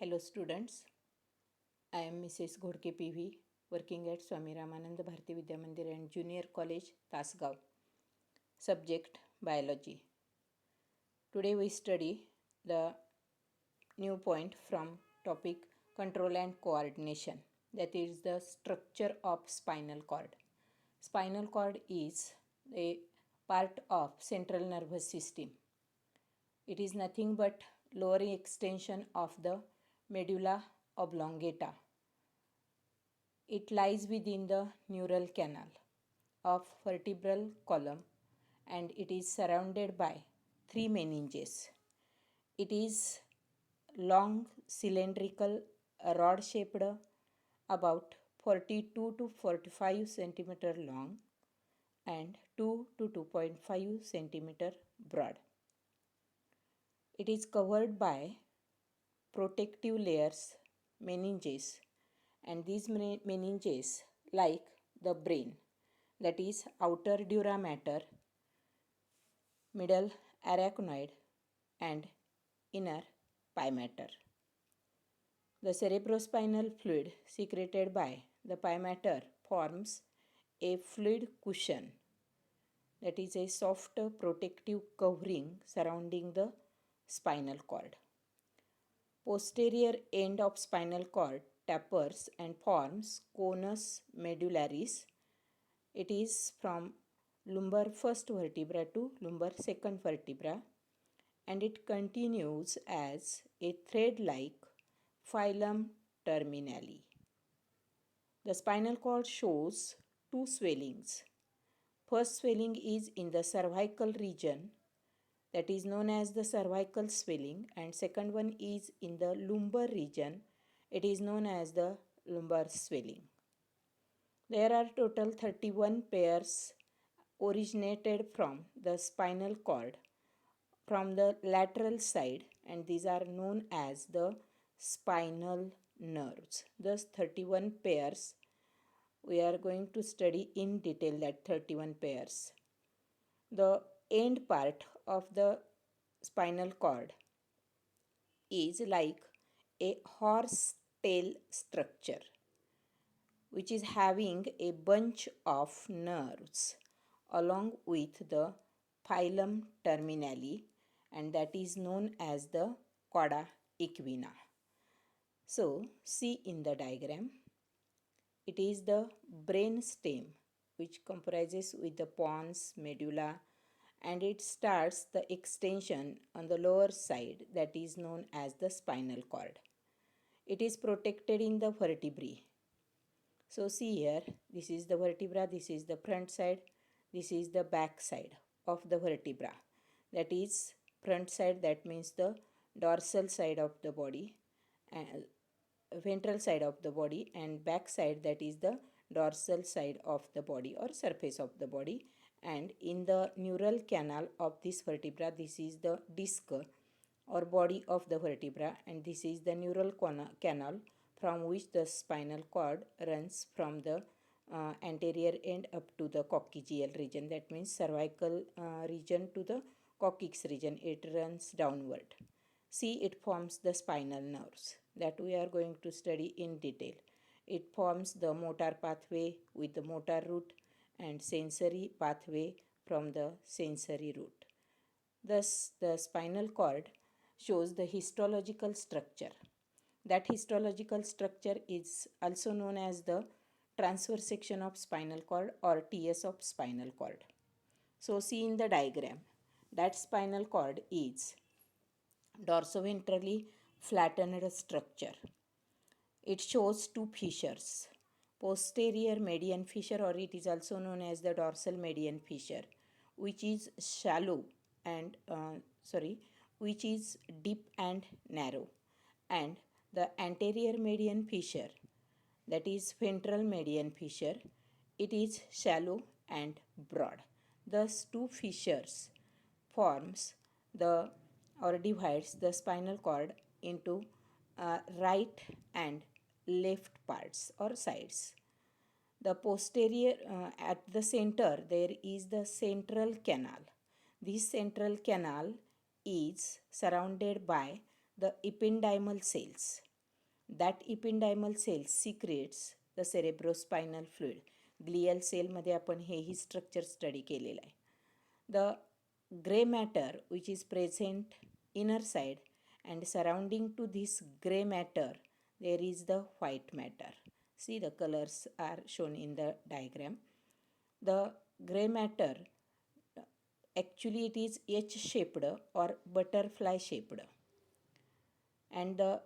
Hello students, I am Mrs. Ghodke PV working at Swami Ramanand Bharati Vidya Mandir and Junior College, Tasgaon. Subject Biology. Today we study the new point from topic Control and Coordination, that is the structure of spinal cord. Spinal cord is a part of central nervous system. It is nothing but lower extension of the medulla oblongata. It lies within the neural canal of vertebral column and it is surrounded by three meninges. It is long cylindrical rod shaped, about 42 to 45 centimeter long and 2 to 2.5 centimeter broad. It is covered by protective layers, meninges, and these meninges, like the brain, that is outer dura mater, middle arachnoid, and inner pia mater. The cerebrospinal fluid secreted by the pia mater forms a fluid cushion, that is a soft protective covering surrounding the spinal cord. Posterior end of spinal cord tapers and forms conus medullaris. It is from lumbar first vertebra to lumbar second vertebra and it continues as a thread-like phylum terminale. The spinal cord shows two swellings. First swelling is in the cervical region, that is known as the cervical swelling, and second one is in the lumbar region, it is known as the lumbar swelling. There are total 31 pairs originated from the spinal cord from the lateral side, and these are known as the spinal nerves. Thus 31 pairs, we are going to study in detail that 31 pairs. The end part of the spinal cord is like a horse tail structure which is having a bunch of nerves along with the phylum terminale, and that is known as the cauda equina. So, see in the diagram, it is the brain stem which comprises with the pons, medulla, and it starts the extension on the lower side, that is known as the spinal cord. It is protected in the vertebrae. So see here, this is the vertebra, this is the front side, this is the back side of the vertebra. That is front side, that means the dorsal side of the body, and ventral side of the body, and back side, that is the dorsal side of the body or surface of the body. And in the neural canal of this vertebra, this is the disc or body of the vertebra, and this is the neural canal from which the spinal cord runs from the anterior end up to the coccygeal region, that means cervical region to the coccyx region, it runs downward. See, it forms the spinal nerves that we are going to study in detail. It forms the motor pathway with the motor root and sensory pathway from the sensory root. Thus, the spinal cord shows the histological structure. That histological structure is also known as the transverse section of spinal cord or TS of spinal cord. So, see in the diagram, that spinal cord is dorsoventrally flattened structure. It shows two fissures, posterior median fissure, or it is also known as the dorsal median fissure, which is shallow and which is deep and narrow, and the anterior median fissure, that is ventral median fissure, it is shallow and broad. Thus two fissures forms the or divides the spinal cord into right and left parts or sides. The posterior, at the center, there is the central canal. This central canal is surrounded by the ependymal cells. That ependymal cell secretes the cerebrospinal fluid. Glial सेलमध्ये आपण हेही structure study केलेलं आहे. The gray matter which is present inner side and surrounding to this gray matter there is the white matter. See, the colors are shown in the diagram. The gray matter, actually it is H-shaped or butterfly shaped, and the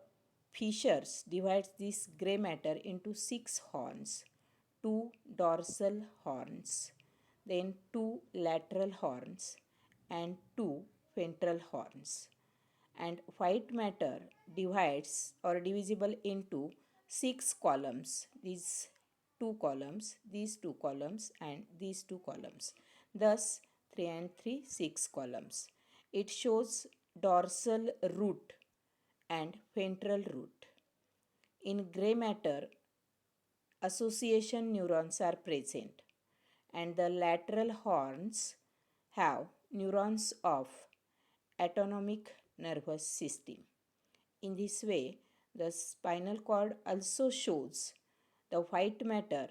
fissures divides this gray matter into 6 horns, 2 dorsal horns, then 2 lateral horns and 2 ventral horns. And white matter divides or divisible into 6 columns, these 2 columns, these 2 columns and these 2 columns. Thus 3 and 3, 6 columns. It shows dorsal root and ventral root. In gray matter, association neurons are present, and the lateral horns have neurons of autonomic nervous system. In this way, the spinal cord also shows the white matter,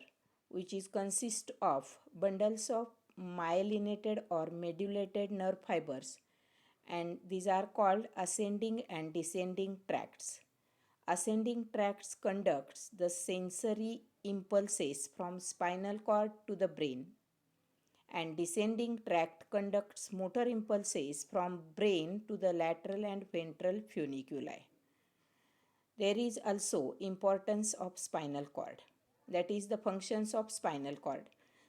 which is consist of bundles of myelinated or medullated nerve fibers, and these are called ascending and descending tracts. Ascending tracts conducts the sensory impulses from spinal cord to the brain, and descending tract conducts motor impulses from brain to the lateral and ventral funiculi. There is also importance of spinal cord, that is the functions of spinal cord.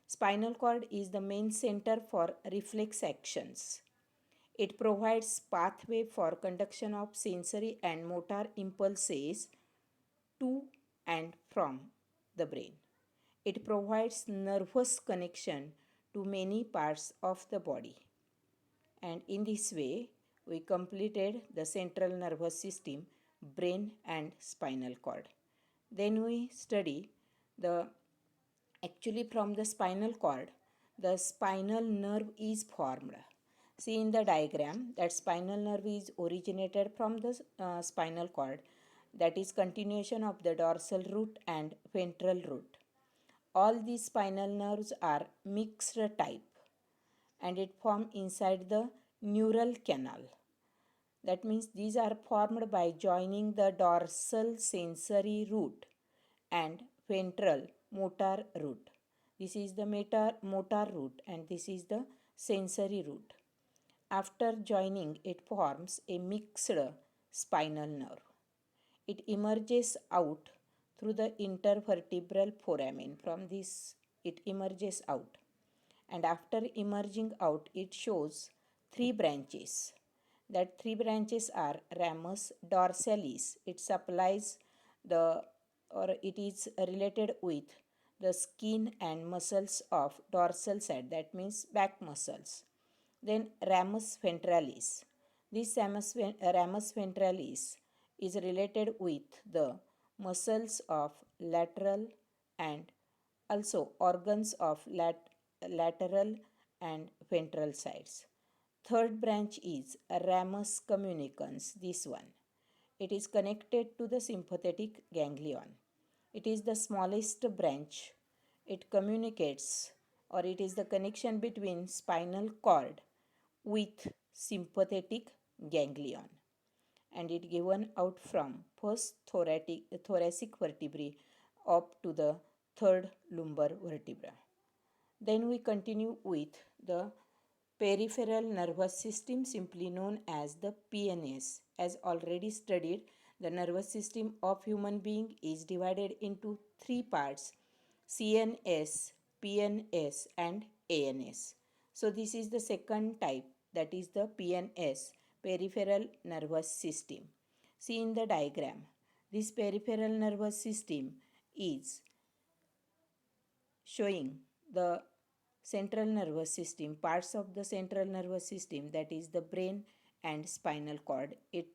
Spinal cord is the main center for reflex actions. It provides pathway for conduction of sensory and motor impulses to and from the brain. It provides nervous connection to many parts of the body. And in this way, we completed the central nervous system, brain and spinal cord. Then we study the, actually from the spinal cord, the spinal nerve is formed. See in the diagram that spinal nerve is originated from the spinal cord, that is continuation of the dorsal root and ventral root. All these spinal nerves are mixed type and it form inside the neural canal. That means these are formed by joining the dorsal sensory root and ventral motor root. This is the motor root and this is the sensory root. After joining, it forms a mixed spinal nerve. It emerges out through the intervertebral foramen. From this, it emerges out. And after emerging out, it shows 3 branches. That 3 branches are ramus dorsalis. It supplies the, or it is related with the skin and muscles of dorsal side, that means back muscles. Then ramus ventralis. This ramus ventralis is related with the muscles of lateral and also organs of lateral and ventral sides. Third branch is ramus communicans, this one. It is connected to the sympathetic ganglion. It is the smallest branch. It communicates, or it is the connection between spinal cord with sympathetic ganglion, and it given out from first thoracic vertebrae up to the third lumbar vertebra. Then we continue with the peripheral nervous system, simply known as the PNS. As already studied, the nervous system of human being is divided into 3 parts: CNS, PNS and ANS. So this is the second type, that is the PNS, peripheral nervous system. See in the diagram, this peripheral nervous system is showing the central nervous system, parts of the central nervous system, that is the brain and spinal cord. It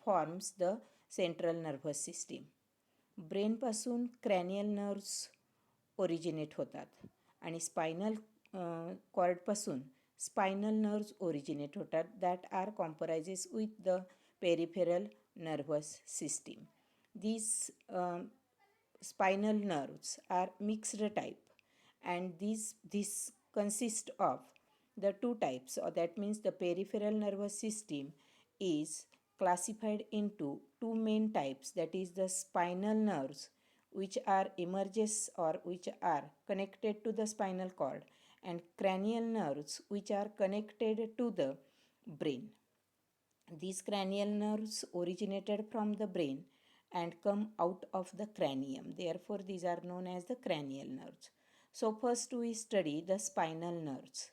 forms the central nervous system. Brain पासून cranial nerves originate होतात आणि spinal कॉर्डपासून spinal nerves originate होतात, that are comprises with the peripheral nervous system. these spinal nerves are mixed type, and this consist of the two types, or that means the peripheral nervous system is classified into two main types, that is the spinal nerves which are emerges or which are connected to the spinal cord, and cranial nerves which are connected to the brain. These cranial nerves originated from the brain and come out of the cranium. Therefore, these are known as the cranial nerves. So, first we study the spinal nerves.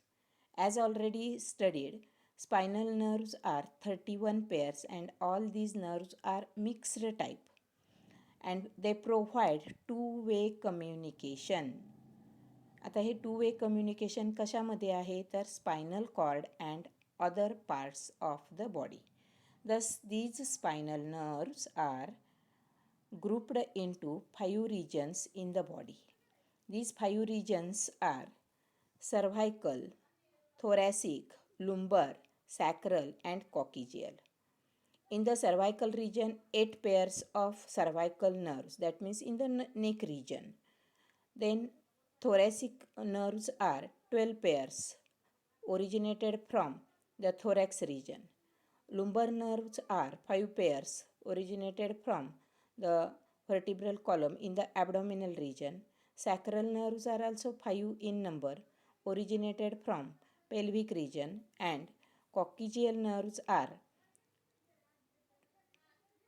As already studied, spinal nerves are 31 pairs, and all these nerves are mixed type, and they provide two-way communication. आता हे two way communication कशामध्ये आहे तर spinal cord and other parts of the body. Thus, these spinal nerves are grouped into 5 regions in the body. These 5 regions are cervical, thoracic, lumbar, sacral, and coccygeal. In the cervical region, 8 pairs of cervical nerves, that means in the neck region. Then thoracic nerves are 12 pairs originated from the thorax region. Lumbar nerves are 5 pairs originated from the vertebral column in the abdominal region. Sacral nerves are also 5 in number, originated from pelvic region, and coccygeal nerves are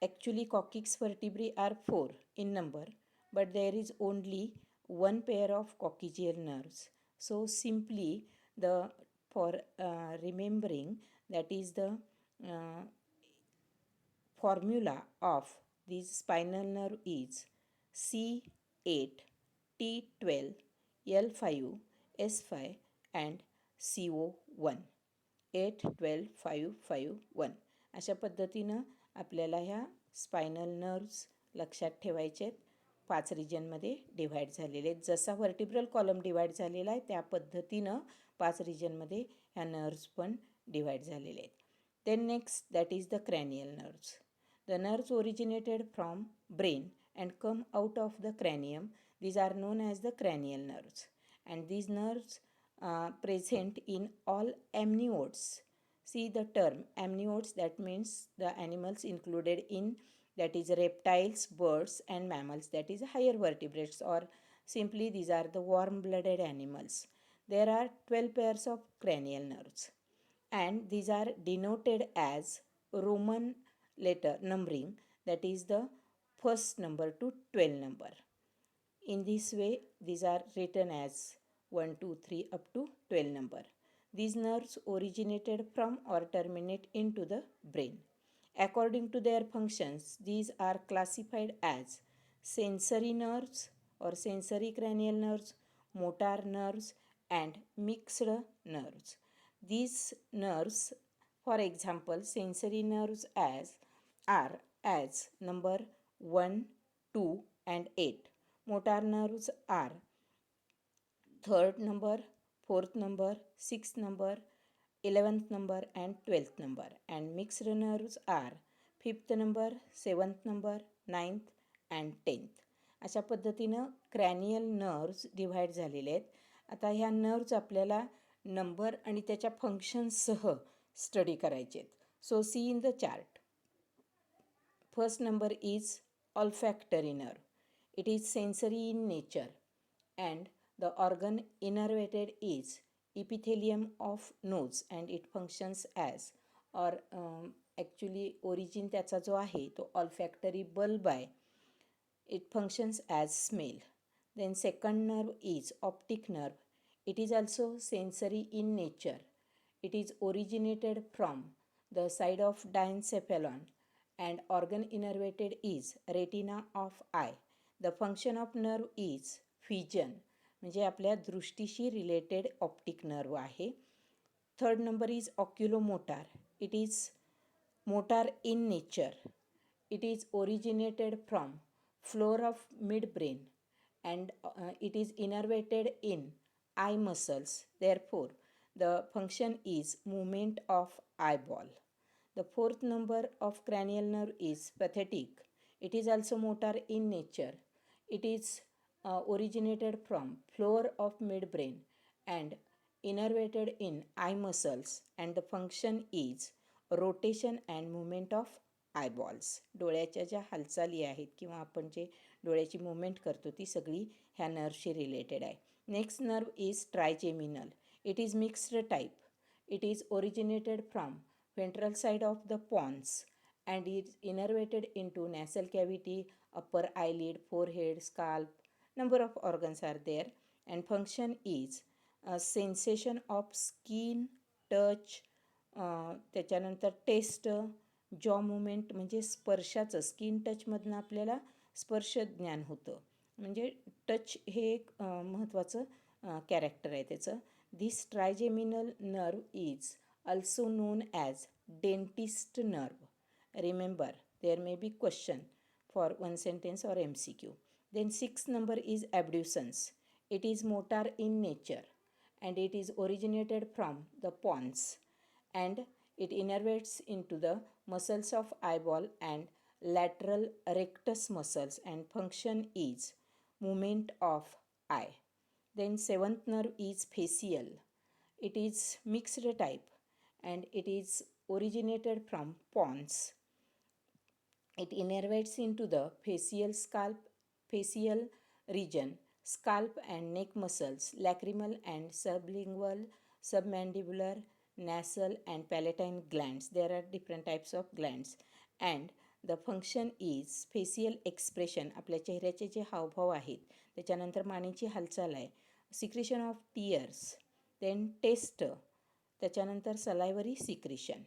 actually coccyx vertebrae are 4 in number, but there is only one pair of coccygeal nerves. So simply the for remembering, that is the formula of these spinal nerve is C8, T12, L5, S5 and CO1. 8, 12, 5, 5, 1 अशा पद्धतीनं आपल्याला ह्या spinal nerves लक्षात ठेवायचे आहेत. 5 रिजनमध्ये divide झालेले आहेत. जसा व्हर्टिब्रल कॉलम डिव्हाइड झालेला आहे त्या पद्धतीनं 5 रिजनमध्ये ह्या नर्व्स पण डिव्हाइड झालेले आहेत. Then next, that is the cranial nerves. The nerves originated from brain and come out of the cranium. These are known as the cranial nerves. And these nerves present in all amniotes. See the term amniotes, that means the animals included in, that is reptiles, birds and mammals, that is higher vertebrates, or simply these are the warm-blooded animals. There are 12 pairs of cranial nerves, and these are denoted as Roman letter numbering, that is the first number to 12 number. In this way, these are written as 1, 2, 3 up to 12 number. These nerves originated from or terminate into the brain. According to their functions, these are classified as sensory nerves or sensory cranial nerves, motor nerves, and mixed nerves. These nerves, for example, sensory nerves are as number 1, 2, and 8. Motor nerves are 3rd number, 4th number, 6th number, 11th number, and 12th number. And mixed nerves are 5th number, 7th number, 9th, and 10th. अशा पद्धतीनं cranial nerves divide झालेले आहेत. आता ह्या nerves आपल्याला number आणि त्याच्या फंक्शन्ससह study करायचे आहेत. So see in the chart. First number is olfactory nerve. It is sensory in nature, and the organ innervated is epithelium of nose, and it functions as, or actually origin त्याचा जो आहे तो olfactory bulb आहे. It functions as smell. Then second nerve is optic nerve. It is also sensory in nature. It is originated from the side of diencephalon, and organ innervated is retina of eye. The function of nerve is vision, म्हणजे आपल्या दृष्टीशी related optic nerve आहे. Third number is oculomotor. It is motor in nature. It is originated from floor of midbrain, and it is innervated in eye muscles. Therefore, the function is movement of eyeball. The fourth number of cranial nerve is pathetic. It is also motor in nature. It is originated from floor of midbrain and innervated in eye muscles, and the function is rotation and movement of आयबॉल्स. डोळ्याच्या ज्या हालचाली आहेत किंवा आपण जे डोळ्याची movement करतो ती सगळी ह्या नर्वशी रिलेटेड आहे. Next nerve is trigeminal. It is mixed type. It is originated from ventral side of the pons and is innervated into nasal cavity, upper eyelid, forehead, scalp. Number of organs are there, and function is a sensation of skin, touch, त्याच्यानंतर test, jaw movement म्हणजे स्पर्शाचं, skin टचमधनं आपल्याला स्पर्श ज्ञान होतं. म्हणजे touch हे एक महत्त्वाचं character आहे त्याचं. This trigeminal nerve is also known as dentist nerve. Remember, there may be question for one sentence or MCQ. Then sixth number is abducens. It is motor in nature and it is originated from the pons and it innervates into the muscles of eyeball and lateral rectus muscles, and function is movement of eye. Then seventh nerve is facial. It is mixed type and it is originated from pons. It innervates into the facial region, scalp and neck muscles, lacrimal and sublingual, submandibular, nasal and palatine glands. There are different types of glands, and the function is facial expression. आपल्या चेहऱ्याचे जे हावभाव आहेत त्याच्यानंतर मानेची हालचाल आहे, secretion of tears, then taste, त्याच्यानंतर salivary secretion.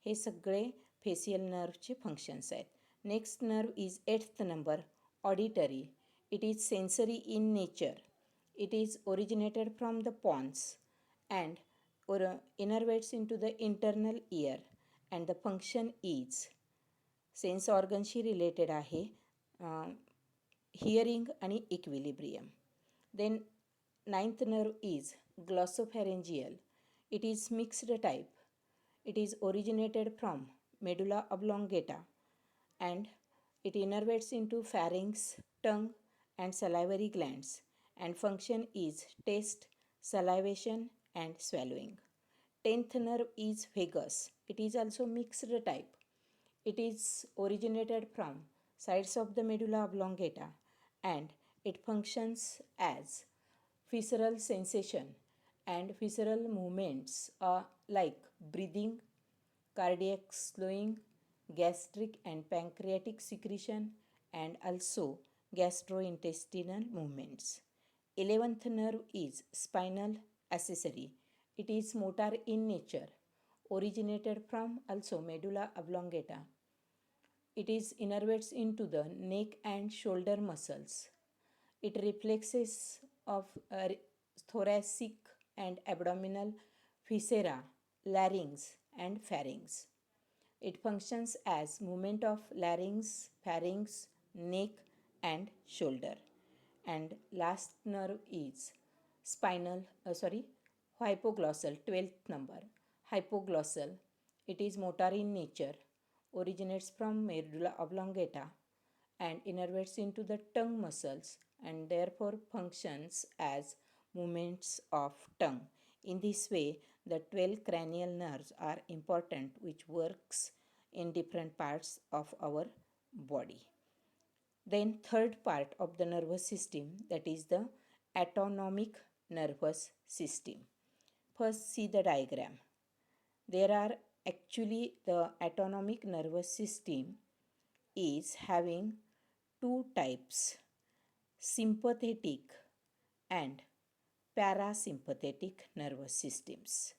हे सगळे फेसियल नर्वचे फंक्शन्स आहेत. Next nerve is eighth number, auditory. It is sensory in nature. It is originated from the pons and innervates into the internal ear, and the function is sense ऑर्गनशी related आहे, hearing आणि equilibrium. Then ninth nerve is glossopharyngeal. It is mixed type. It is originated from medulla oblongata and it innervates into pharynx, tongue and salivary glands, and function is taste, salivation and swallowing. Tenth nerve is vagus. It is also mixed type. It is originated from sides of the medulla oblongata and it functions as visceral sensation and visceral movements like breathing, cardiac slowing, gastric and pancreatic secretion, and also gastrointestinal movements. 11th nerve is spinal accessory. It is motor in nature, originated from also medulla oblongata. It is innervates into the neck and shoulder muscles. It reflexes of thoracic and abdominal viscera, larynx and pharynx. It functions as movement of larynx, pharynx, neck and shoulder. And last nerve is hypoglossal, 12th number, hypoglossal. It is motor in nature, originates from medulla oblongata and innervates into the tongue muscles and therefore functions as movements of tongue. In this way, the 12 cranial nerves are important, which works in different parts of our body. Then third part of the nervous system, that is the autonomic nervous system. First, see the diagram. There are actually the autonomic nervous system is having two types, sympathetic and parasympathetic nervous systems.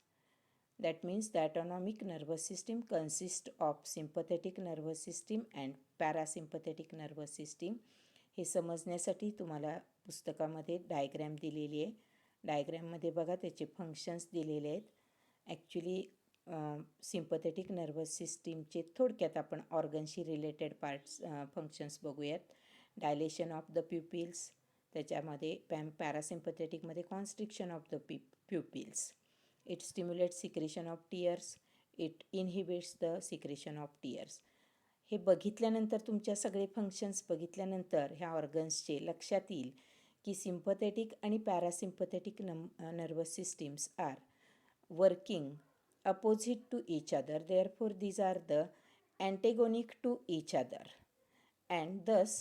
That means the autonomic nervous system consists of sympathetic nervous system and parasympathetic nervous system. हे समजण्यासाठी तुम्हाला पुस्तकामध्ये diagram दिलेली आहे. डायग्रॅममध्ये बघा त्याचे functions दिलेले आहेत. Actually sympathetic nervous सिस्टीमचे थोडक्यात आपण ऑर्गनशी रिलेटेड पार्ट्स फंक्शन्स बघूयात. डायलेशन ऑफ द प्युपिल्स, त्याच्यामध्ये पॅरासिम्पथेटिकमध्ये constriction of the pupils. It stimulates secretion of tears. It inhibits the secretion of tears. हे बघितल्यानंतर तुमच्या सगळे फंक्शन्स बघितल्यानंतर ह्या ऑर्गन्सचे लक्षात येईल की सिम्पथेटिक आणि parasympathetic nervous systems are working opposite to each other. Therefore, these are the antagonic to each other. And thus,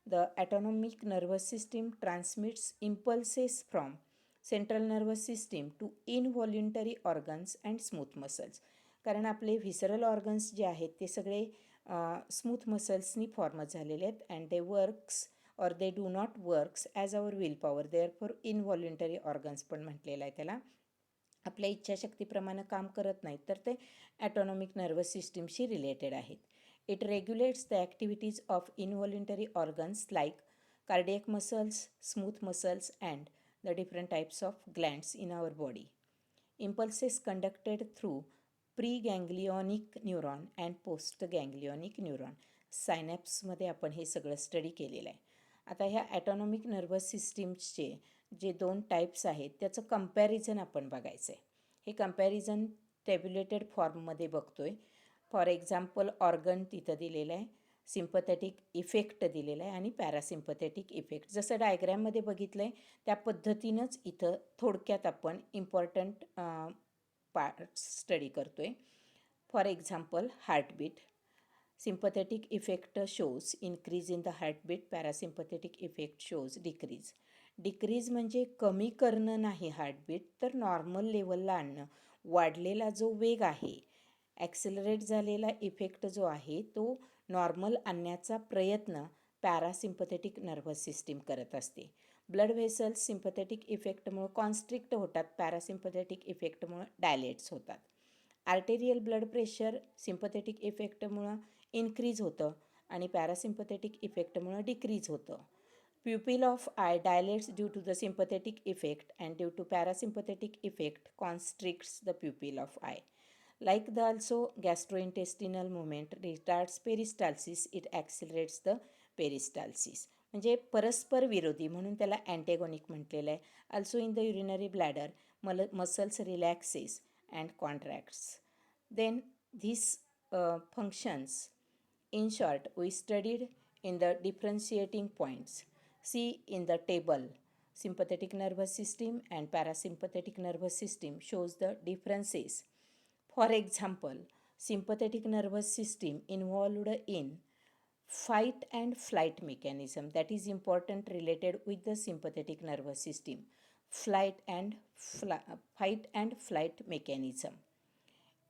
the autonomic nervous system transmits impulses from central nervous system to involuntary organs and smooth muscles. कारण आपले visceral organs जे आहेत ते सगळे smooth मसल्सनी form झालेले आहेत and they works or they do not works as our will power. Therefore involuntary organs पण म्हटलेलं आहे त्याला. आपल्या इच्छाशक्तीप्रमाणे काम करत नाहीत तर ते ॲटॉनॉमिक नर्वस सिस्टीमशी रिलेटेड आहेत. It regulates the activities of involuntary organs like cardiac muscles, smooth muscles and the different types of glands in our body. Impulses conducted through preganglionic neuron and postganglionic neuron. सायनॅप्समध्ये आपण हे सगळं study केलेलं आहे. आता ह्या ॲटॉनॉमिक nervous सिस्टीम्सचे जे 2 types आहेत त्याचं कंपॅरिझन आपण बघायचं आहे. हे कंपॅरिझन टेब्युलेटेड फॉर्ममध्ये बघतो आहे. फॉर एक्झाम्पल ऑर्गन तिथं दिलेलं आहे, सिम्पथेटिक इफेक्ट दिलेला आहे आणि पॅरासिम्पथेटिक इफेक्ट. जसं डायग्रॅममध्ये बघितलं आहे त्या पद्धतीनंच इथं थोडक्यात आपण इम्पॉर्टंट पार्ट्स स्टडी करतो आहे. For example heartbeat. Sympathetic effect shows increase in the heartbeat. Parasympathetic effect shows decrease. Decrease म्हणजे कमी करणं नाही हार्टबीट, तर नॉर्मल लेवलला आणणं. वाढलेला जो वेग आहे, ॲक्सिलरेट झालेला इफेक्ट जो आहे तो नॉर्मल आणण्याचा प्रयत्न पॅरासिम्पथेटिक नर्वस सिस्टीम करत असते. ब्लड व्हेसल्स सिम्पथेटिक इफेक्टमुळं कॉन्स्ट्रिक्ट होतात, पॅरासिम्पथेटिक इफेक्टमुळं डायलेट्स होतात. आर्टेरियल ब्लड प्रेशर सिम्पथेटिक इफेक्टमुळं इन्क्रीज होतं आणि पॅरासिम्पथेटिक इफेक्टमुळं डिक्रीज होतं. Pupil of eye dilates due to the sympathetic effect and due to parasympathetic effect constricts the pupil of eye. Like the also gastrointestinal movement retards peristalsis, it accelerates the peristalsis. म्हणजे परस्पर विरोधी म्हणून त्याला अँटेगोनिक म्हटलेलं आहे. also in the urinary bladder muscles relaxes and contracts. Then these functions, in short, we studied in the differentiating points. See in the table, sympathetic nervous system and parasympathetic nervous system shows the differences. For example, sympathetic nervous system involved in fight and flight mechanism, that is important related with the sympathetic nervous system. Fight and flight mechanism.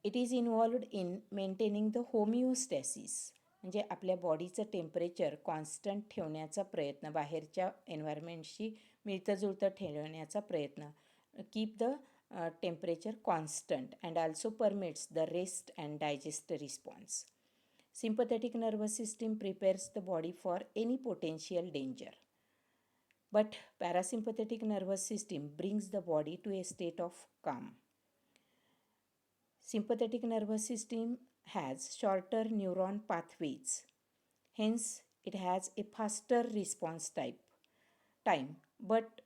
It is involved in maintaining the homeostasis. म्हणजे आपल्या बॉडीचं temperature constant ठेवण्याचा प्रयत्न, बाहेरच्या एन्व्हायरमेंटशी मिळतं जुळतं ठेवण्याचा प्रयत्न. Keep the temperature constant and also permits the rest and digest response. Sympathetic nervous system prepares the body for any potential danger. But parasympathetic nervous system brings the body to a state of calm. Sympathetic nervous system has shorter neuron pathways. Hence, it has a faster response time. But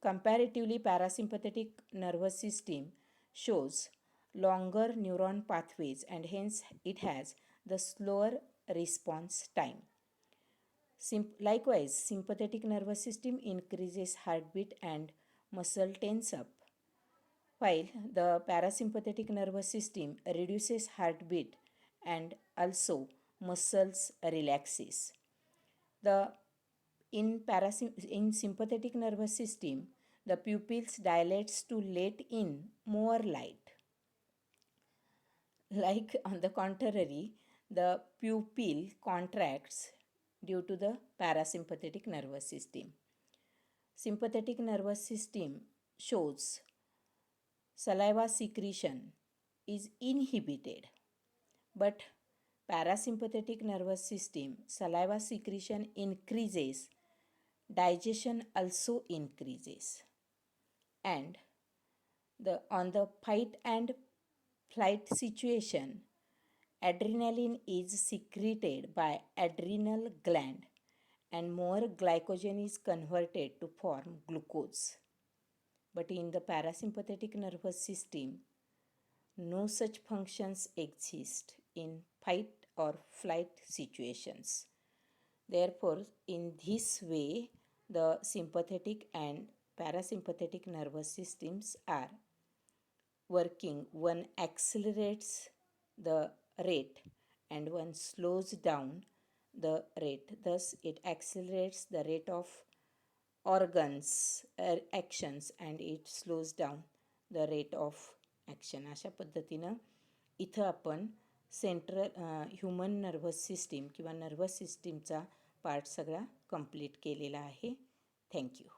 comparatively, parasympathetic nervous system shows longer neuron pathways and hence it has the slower response time. Likewise, sympathetic nervous system increases heartbeat and muscle tense up, while the parasympathetic nervous system reduces heartbeat and also muscles relaxes. In sympathetic nervous system, the pupils dilates to let in more light. Like on the contrary, the pupil contracts due to the parasympathetic nervous system. Sympathetic nervous system shows saliva secretion is inhibited, but parasympathetic nervous system saliva secretion increases, digestion also increases, and on the fight and flight situation, adrenaline is secreted by adrenal gland and more glycogen is converted to form glucose. But in the parasympathetic nervous system, no such functions exist in fight or flight situations. Therefore, in this way, the sympathetic and parasympathetic nervous systems are working. One accelerates the rate and one slows down the rate. Thus, it accelerates the rate of organs actions and it slows down the rate of action. अशा पद्धतीनं इथं आपण central human nervous system किंवा nervous सिस्टीमचा part सगळा complete केलेला आहे. Thank you.